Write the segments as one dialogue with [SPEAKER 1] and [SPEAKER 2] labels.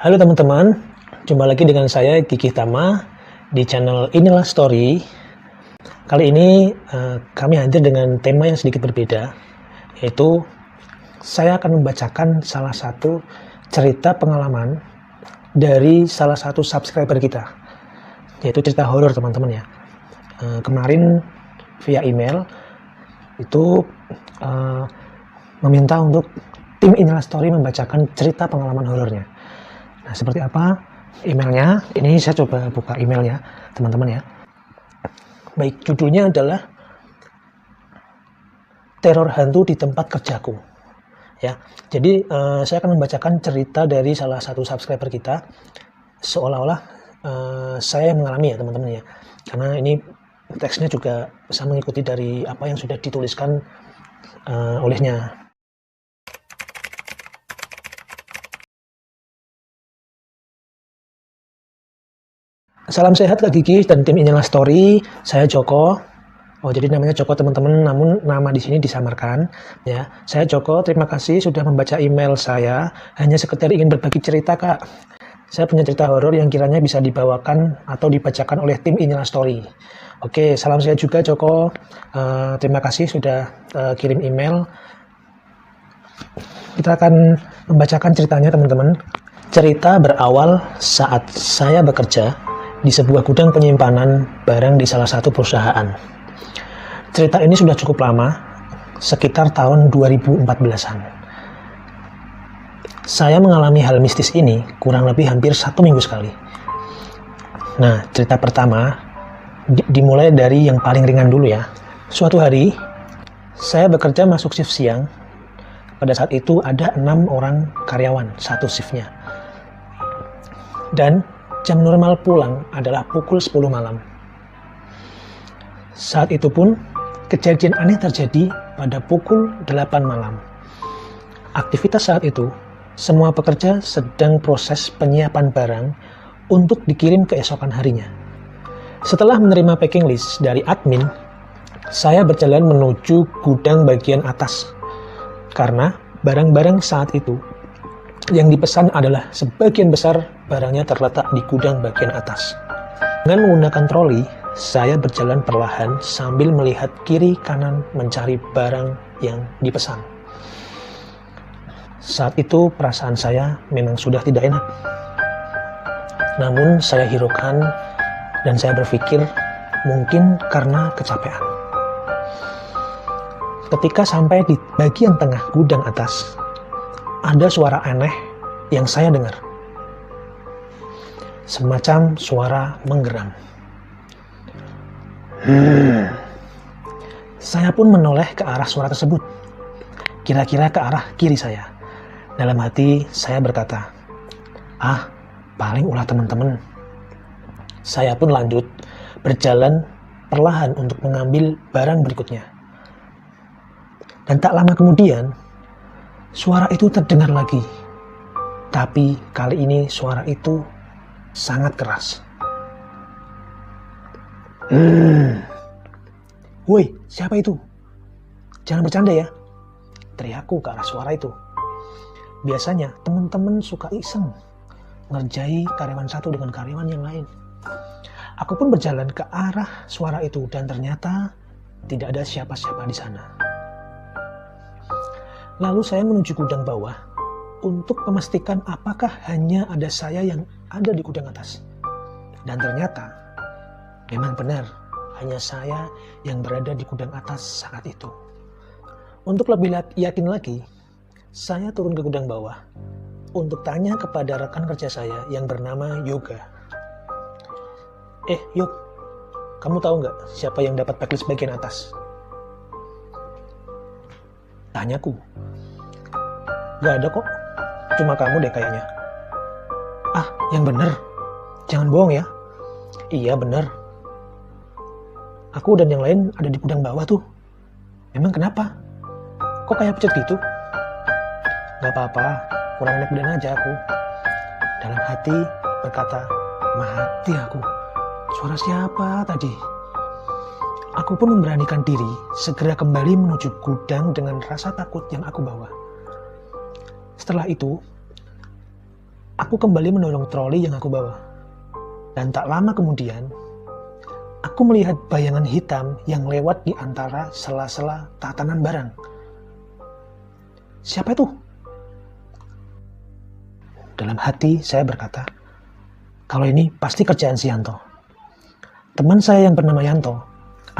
[SPEAKER 1] Halo teman-teman, jumpa lagi dengan saya Kiki Tama di channel Inilah Story. Kali ini kami hadir dengan tema yang sedikit berbeda, yaitu saya akan membacakan salah satu cerita pengalaman dari salah satu subscriber kita, yaitu cerita horor teman-teman ya. Kemarin via email itu meminta untuk tim Inilah Story membacakan cerita pengalaman horornya. Nah, seperti apa emailnya? Ini saya coba buka emailnya, teman-teman ya. Baik, judulnya adalah Teror Hantu di Tempat Kerjaku. Ya, jadi saya akan membacakan cerita dari salah satu subscriber kita, seolah-olah saya yang mengalami ya, teman-teman ya. Karena ini teksnya juga bisa mengikuti dari apa yang sudah dituliskan olehnya. Salam sehat Kak Gigi dan tim Inilah Story. Saya Joko. Oh, jadi namanya Joko teman-teman, namun nama di sini disamarkan ya. Saya Joko, terima kasih sudah membaca email saya. Hanya sekedar ingin berbagi cerita, Kak. Saya punya cerita horor yang kiranya bisa dibawakan atau dibacakan oleh tim Inilah Story. Oke, salam sehat juga Joko. Terima kasih sudah kirim email. Kita akan membacakan ceritanya teman-teman. Cerita berawal saat saya bekerja di sebuah gudang penyimpanan barang di salah satu perusahaan. Cerita ini sudah cukup lama, sekitar tahun 2014-an. Saya mengalami hal mistis ini kurang lebih hampir 1 minggu sekali. Nah, cerita pertama dimulai dari yang paling ringan dulu ya. Suatu hari, saya bekerja masuk shift siang. Pada saat itu ada 6 orang karyawan, satu shiftnya. Dan jam normal pulang adalah pukul 10 malam. Saat itu pun, kejadian aneh terjadi pada pukul 8 malam. Aktivitas saat itu, semua pekerja sedang proses penyiapan barang untuk dikirim keesokan harinya. Setelah menerima packing list dari admin, saya berjalan menuju gudang bagian atas. Karena barang-barang saat itu yang dipesan adalah sebagian besar barangnya terletak di gudang bagian atas. Dengan menggunakan troli, saya berjalan perlahan sambil melihat kiri kanan mencari barang yang dipesan. Saat itu perasaan saya memang sudah tidak enak. Namun saya hiraukan dan saya berpikir mungkin karena kecapean. Ketika sampai di bagian tengah gudang atas, ada suara aneh yang saya dengar. Semacam suara menggeram. Saya pun menoleh ke arah suara tersebut. Kira-kira ke arah kiri saya. Dalam hati saya berkata, paling ulah teman-teman. Saya pun lanjut berjalan perlahan untuk mengambil barang berikutnya. Dan tak lama kemudian, suara itu terdengar lagi, tapi kali ini suara itu sangat keras. Woi, siapa itu? Jangan bercanda ya, teriakku ke arah suara itu. Biasanya teman-teman suka iseng ngerjai karyawan satu dengan karyawan yang lain. Aku pun berjalan ke arah suara itu dan ternyata tidak ada siapa-siapa di sana. Lalu saya menuju gudang bawah untuk memastikan apakah hanya ada saya yang ada di gudang atas. Dan ternyata memang benar, hanya saya yang berada di gudang atas saat itu. Untuk lebih yakin lagi, saya turun ke gudang bawah untuk tanya kepada rekan kerja saya yang bernama Yoga. Yog, kamu tahu nggak siapa yang dapat backlist bagian atas? Tanyaku. Gak ada kok, cuma kamu deh kayaknya. Yang bener, jangan bohong ya. Iya bener, aku dan yang lain ada di gudang bawah tuh. Memang kenapa? Kok kayak pucat gitu? Gak apa-apa, kurang enak badan aja aku. Dalam hati berkata, mati aku. Suara siapa tadi? Aku pun memberanikan diri segera kembali menuju gudang dengan rasa takut yang aku bawa. Setelah itu, aku aku kembali mendorong troli yang aku bawa. Dan tak lama kemudian, aku melihat bayangan hitam yang lewat di antara sela-sela tatanan barang. Siapa itu? Dalam hati saya berkata, kalau ini pasti kerjaan si Yanto. Teman saya yang bernama Yanto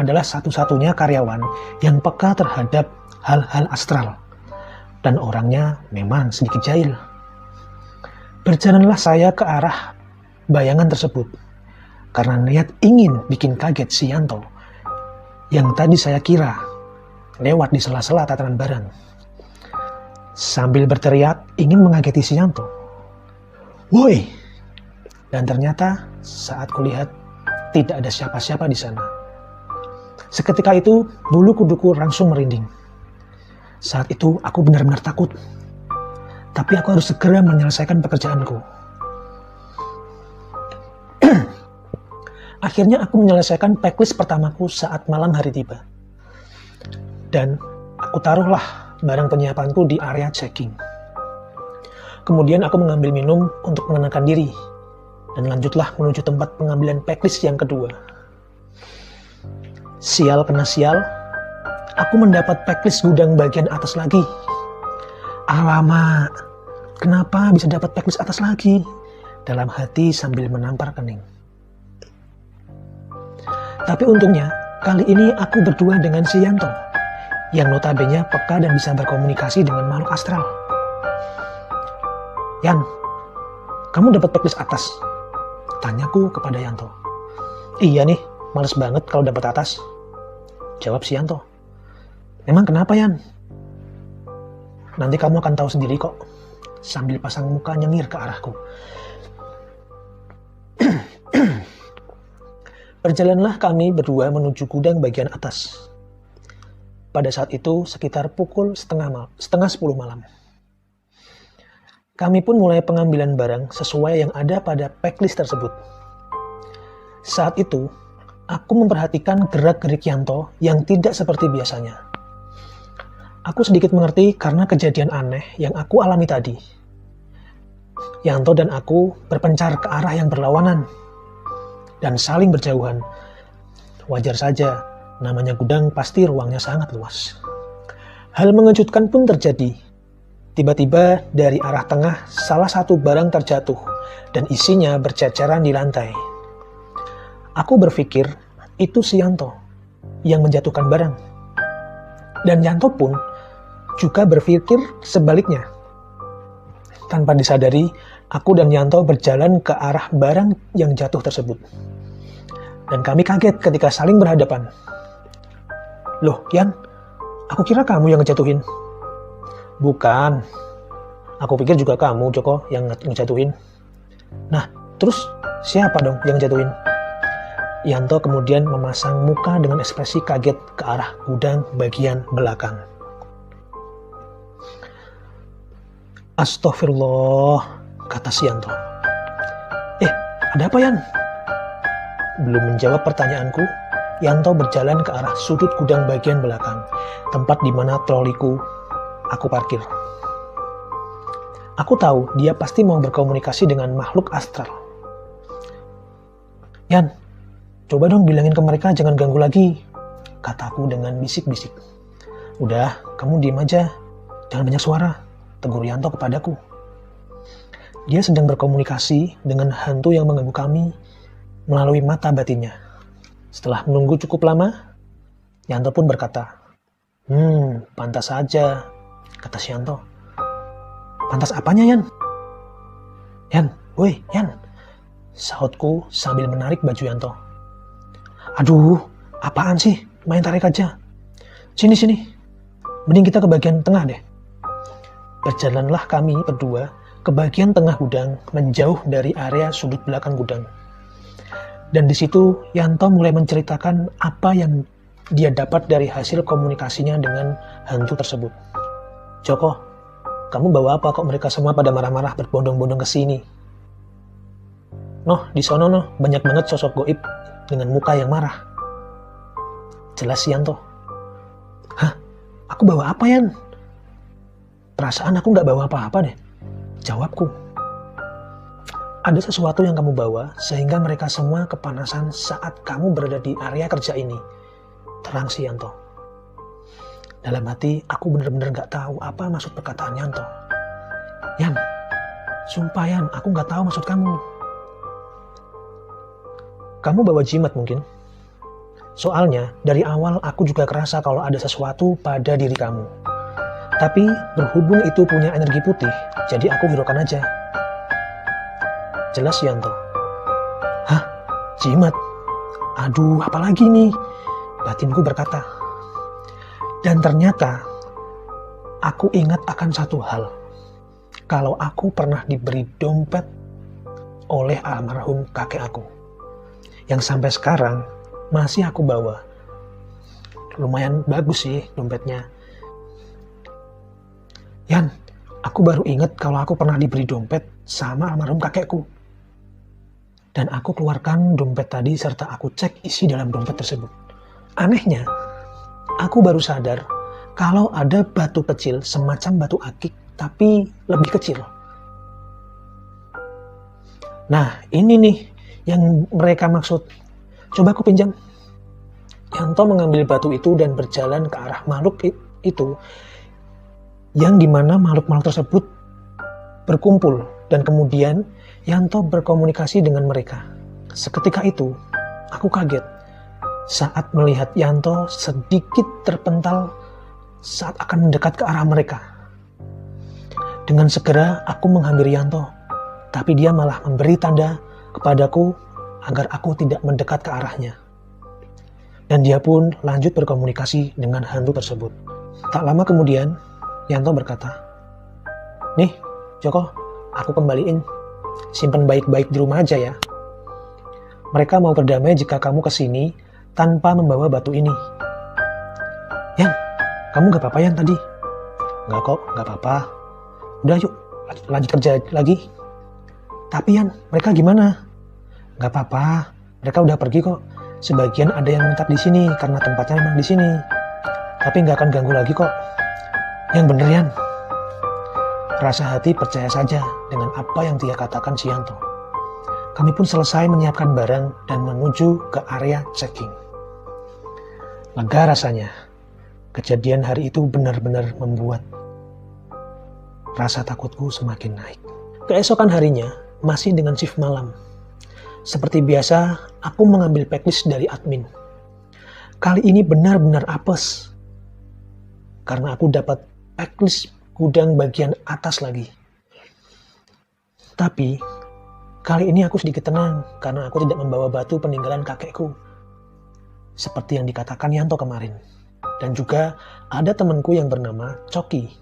[SPEAKER 1] adalah satu-satunya karyawan yang peka terhadap hal-hal astral. Dan orangnya memang sedikit jahil. Berjalanlah saya ke arah bayangan tersebut. Karena niat ingin bikin kaget si Yanto yang tadi saya kira lewat di sela-sela tatanan barang. Sambil berteriak ingin mengageti si Yanto. Woi! Dan ternyata saat kulihat tidak ada siapa-siapa di sana. Seketika itu bulu kuduku langsung merinding. Saat itu aku benar-benar takut. Tapi aku harus segera menyelesaikan pekerjaanku. Akhirnya aku menyelesaikan packlist pertamaku saat malam hari tiba. Dan aku taruhlah barang penyiapanku di area checking. Kemudian aku mengambil minum untuk menenangkan diri. Dan lanjutlah menuju tempat pengambilan packlist yang kedua. Sial kena sial, aku mendapat packlist gudang bagian atas lagi. Alamak, kenapa bisa dapat packlist atas lagi? Dalam hati sambil menampar kening. Tapi untungnya, kali ini aku berdua dengan si Yanto, yang notabene peka dan bisa berkomunikasi dengan makhluk astral. Yan, kamu dapat packlist atas? Tanyaku kepada Yanto. Iya nih, males banget kalau dapat atas. Jawab si Yanto. Memang kenapa, Yan? Nanti kamu akan tahu sendiri kok. Sambil pasang muka nyengir ke arahku. Berjalanlah kami berdua menuju gudang bagian atas. Pada saat itu sekitar pukul setengah 10 malam. Kami pun mulai pengambilan barang sesuai yang ada pada packlist tersebut. Saat itu, aku memperhatikan gerak-gerik Yanto yang tidak seperti biasanya. Aku sedikit mengerti karena kejadian aneh yang aku alami tadi. Yanto dan aku berpencar ke arah yang berlawanan dan saling berjauhan. Wajar saja, namanya gudang pasti ruangnya sangat luas. Hal mengejutkan pun terjadi. Tiba-tiba dari arah tengah salah satu barang terjatuh dan isinya berceceran di lantai. Aku berpikir itu si Yanto yang menjatuhkan barang. Dan Yanto pun juga berpikir sebaliknya. Tanpa disadari, aku dan Yanto berjalan ke arah barang yang jatuh tersebut. Dan kami kaget ketika saling berhadapan. Loh, Yan, aku kira kamu yang ngejatuhin. Bukan, aku pikir juga kamu, Joko, yang ngejatuhin. Nah, terus siapa dong yang ngejatuhin? Yanto kemudian memasang muka dengan ekspresi kaget ke arah gudang bagian belakang. Astagfirullah, kata si Yanto. Ada apa, Yan? Belum menjawab pertanyaanku, Yanto berjalan ke arah sudut gudang bagian belakang, tempat di mana troliku aku parkir. Aku tahu dia pasti mau berkomunikasi dengan makhluk astral. Yan, coba dong bilangin ke mereka jangan ganggu lagi, kataku dengan bisik-bisik. Udah, kamu diem aja, jangan banyak suara, tegur Yanto kepadaku. Dia sedang berkomunikasi dengan hantu yang mengganggu kami melalui mata batinnya. Setelah menunggu cukup lama, Yanto pun berkata, pantas saja, kata si Yanto. Pantas apanya, Yan? Yan, woi, Yan, sahutku sambil menarik baju Yanto. Aduh, apaan sih? Main tarik aja. Sini. Mending kita ke bagian tengah deh. Berjalanlah kami berdua ke bagian tengah gudang, menjauh dari area sudut belakang gudang. Dan di situ Yanto mulai menceritakan apa yang dia dapat dari hasil komunikasinya dengan hantu tersebut. Joko, kamu bawa apa kok mereka semua pada marah-marah berbondong-bondong ke sini? Noh, di sono noh, banyak banget sosok goib dengan muka yang marah. Jelas Yanto. Hah? Aku bawa apa, Yan? Perasaan aku nggak bawa apa-apa deh, jawabku. Ada sesuatu yang kamu bawa sehingga mereka semua kepanasan saat kamu berada di area kerja ini. Terang si Yanto. Dalam hati, aku benar-benar gak tahu apa maksud perkataan Yanto. Yan, sumpah Yan, aku gak tahu maksud kamu. Kamu bawa jimat mungkin? Soalnya, dari awal aku juga kerasa kalau ada sesuatu pada diri kamu. Tapi, berhubung itu punya energi putih, jadi aku hiraukan aja. Jelas Yanto. Hah? Jimat? Aduh, apalagi nih? Batinku berkata. Dan ternyata, aku ingat akan satu hal. Kalau aku pernah diberi dompet oleh almarhum kakek aku. Yang sampai sekarang masih aku bawa. Lumayan bagus sih dompetnya. Yan, aku baru ingat kalau aku pernah diberi dompet sama almarhum kakekku. Dan aku keluarkan dompet tadi serta aku cek isi dalam dompet tersebut. Anehnya, aku baru sadar kalau ada batu kecil semacam batu akik tapi lebih kecil. Nah, ini nih yang mereka maksud. Coba aku pinjam. Yanto mengambil batu itu dan berjalan ke arah makhluk itu, yang dimana makhluk-makhluk tersebut berkumpul, dan kemudian Yanto berkomunikasi dengan mereka. Seketika itu, aku kaget saat melihat Yanto sedikit terpental saat akan mendekat ke arah mereka. Dengan segera aku menghampiri Yanto, tapi dia malah memberi tanda kepadaku agar aku tidak mendekat ke arahnya. Dan dia pun lanjut berkomunikasi dengan hantu tersebut. Tak lama kemudian, Yanto berkata, "Nih, Joko, aku kembaliin. Simpan baik-baik di rumah aja ya. Mereka mau berdamai jika kamu kesini tanpa membawa batu ini." "Yan, kamu gak apa-apa Yan tadi?" "Gak kok, gak apa-apa. Udah yuk, lanjut kerja lagi." "Tapi Yan, mereka gimana?" "Gak apa-apa, mereka udah pergi kok. Sebagian ada yang menetap di sini karena tempatnya memang di sini. Tapi gak akan ganggu lagi kok. Yang bener Yan." Rasa hati percaya saja dengan apa yang dia katakan si Yanto. Kami pun selesai menyiapkan barang dan menuju ke area checking. Lega rasanya. Kejadian hari itu benar-benar membuat rasa takutku semakin naik. Keesokan harinya, masih dengan shift malam. Seperti biasa, aku mengambil backlist dari admin. Kali ini benar-benar apes. Karena aku dapat backlist gudang bagian atas lagi. Tapi, kali ini aku sedikit tenang karena aku tidak membawa batu peninggalan kakekku. Seperti yang dikatakan Yanto kemarin. Dan juga ada temanku yang bernama Coki,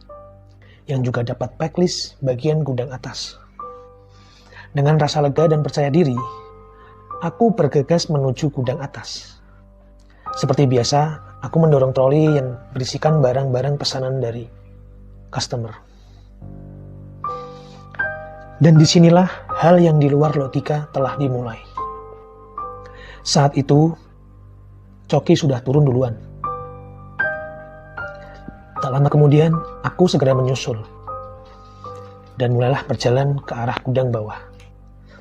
[SPEAKER 1] yang juga dapat backlist bagian gudang atas. Dengan rasa lega dan percaya diri, aku bergegas menuju gudang atas. Seperti biasa, aku mendorong troli yang berisikan barang-barang pesanan dari customer. Dan disinilah hal yang di luar logika telah dimulai. Saat itu, Coki sudah turun duluan. Tak lama kemudian, aku segera menyusul. Dan mulailah berjalan ke arah gudang bawah.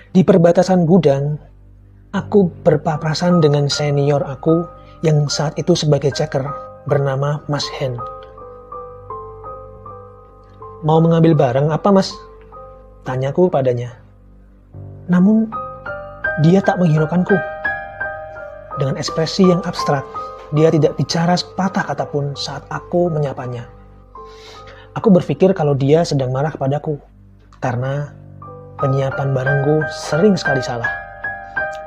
[SPEAKER 1] Di perbatasan gudang, aku berpapasan dengan senior aku yang saat itu sebagai checker bernama Mas Hen. "Mau mengambil barang apa Mas?" tanyaku padanya. Namun, dia tak menghiraukanku. Dengan ekspresi yang abstrak, dia tidak bicara sepatah kata pun saat aku menyapanya. Aku berpikir kalau dia sedang marah padaku, karena penyiapan barangku sering sekali salah.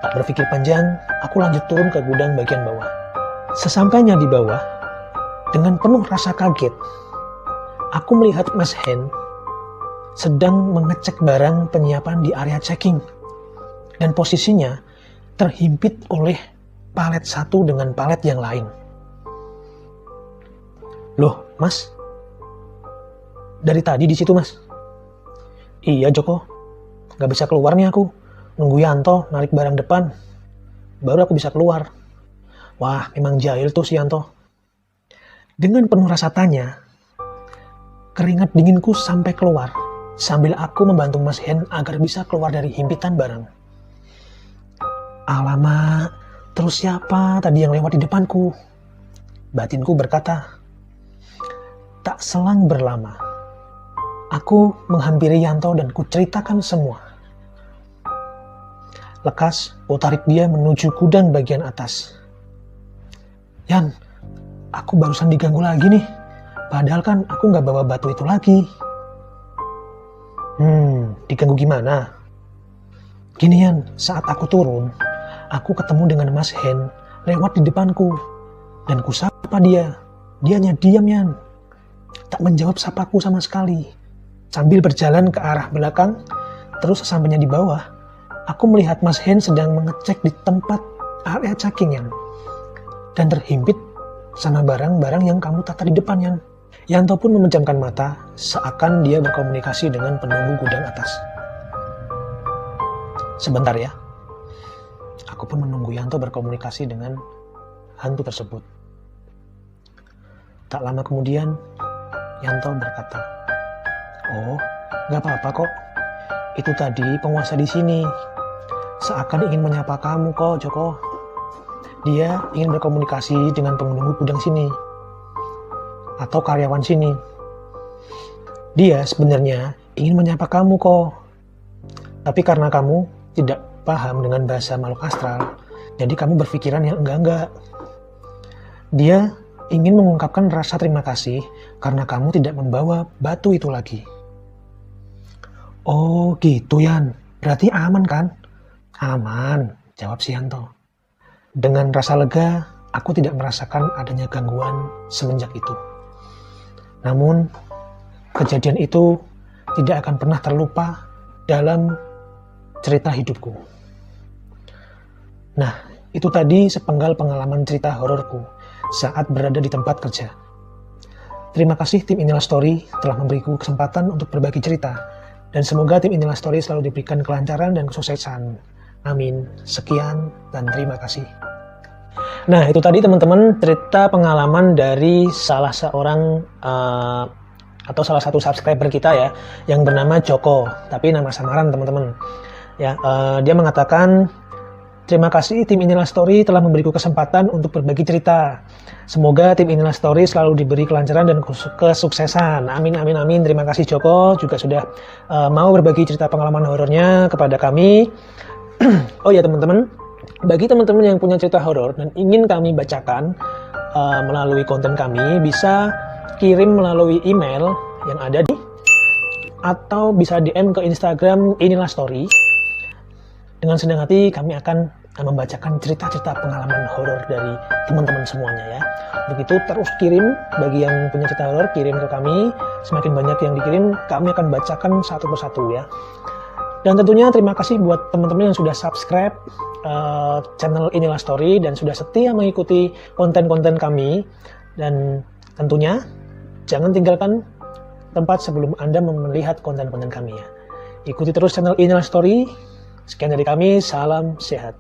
[SPEAKER 1] Tak berpikir panjang, aku lanjut turun ke gudang bagian bawah. Sesampainya di bawah, dengan penuh rasa kaget, aku melihat Mas Hen sedang mengecek barang penyiapan di area checking. Dan posisinya terhimpit oleh palet satu dengan palet yang lain. "Loh, Mas? Dari tadi di situ, Mas?" "Iya, Joko. Gak bisa keluar nih aku. Nunggu Yanto narik barang depan. Baru aku bisa keluar." Wah, memang jahil tuh si Yanto. Dengan penuh rasa tanya, keringat dinginku sampai keluar sambil aku membantu Mas Hen agar bisa keluar dari himpitan barang. Alamak, terus siapa tadi yang lewat di depanku? Batinku berkata. Tak selang berlama, aku menghampiri Yanto dan kuceritakan semua. Lekas, ku tarik dia menuju gudang bagian atas. Yan, aku barusan diganggu lagi nih. Padahal kan aku nggak bawa batu itu lagi. Diganggu gimana? Gini Yan, saat aku turun, aku ketemu dengan Mas Hen lewat di depanku. Dan kusapa dia. Dianya diam Yan. Tak menjawab sapaku sama sekali. Sambil berjalan ke arah belakang, terus sampainya di bawah, aku melihat Mas Hen sedang mengecek di tempat area checking Yan. Dan terhimpit sama barang-barang yang kamu tata di depan Yan. Yanto pun memejamkan mata seakan dia berkomunikasi dengan penunggu gudang atas. Sebentar ya. Aku pun menunggu Yanto berkomunikasi dengan hantu tersebut. Tak lama kemudian, Yanto berkata, "Oh, gak apa-apa kok. Itu tadi penguasa di sini. Seakan ingin menyapa kamu kok, Joko. Dia ingin berkomunikasi dengan penunggu gudang sini. Atau karyawan sini. Dia sebenarnya ingin menyapa kamu kok. Tapi karena kamu tidak paham dengan bahasa makhluk astral, jadi kamu berpikiran yang enggak-enggak. Dia ingin mengungkapkan rasa terima kasih karena kamu tidak membawa batu itu lagi." "Oh gitu Yan, berarti aman kan?" "Aman," jawab si Yanto. Dengan rasa lega, aku tidak merasakan adanya gangguan semenjak itu. Namun, kejadian itu tidak akan pernah terlupa dalam cerita hidupku. Nah, itu tadi sepenggal pengalaman cerita hororku saat berada di tempat kerja. Terima kasih tim Inilah Story telah memberiku kesempatan untuk berbagi cerita. Dan semoga tim Inilah Story selalu diberikan kelancaran dan kesuksesan. Amin. Sekian dan terima kasih. Nah, itu tadi teman-teman cerita pengalaman dari salah seorang atau salah satu subscriber kita ya, yang bernama Joko, tapi nama samaran teman-teman. Ya, dia mengatakan, "Terima kasih tim Inilah Story telah memberiku kesempatan untuk berbagi cerita. Semoga tim Inilah Story selalu diberi kelancaran dan kesuksesan. Amin, amin, amin." Terima kasih Joko juga sudah mau berbagi cerita pengalaman horornya kepada kami. Oh ya teman-teman, bagi teman-teman yang punya cerita horor dan ingin kami bacakan melalui konten kami, bisa kirim melalui email yang ada di, atau bisa DM ke Instagram Inilah Story. Dengan senang hati kami akan membacakan cerita-cerita pengalaman horor dari teman-teman semuanya ya. Begitu terus kirim, bagi yang punya cerita horor kirim ke kami. Semakin banyak yang dikirim, kami akan bacakan satu persatu ya. Dan tentunya terima kasih buat teman-teman yang sudah subscribe channel Inilah Story dan sudah setia mengikuti konten-konten kami. Dan tentunya jangan tinggalkan tempat sebelum Anda melihat konten-konten kami ya. Ikuti terus channel Inilah Story. Sekian dari kami, salam sehat.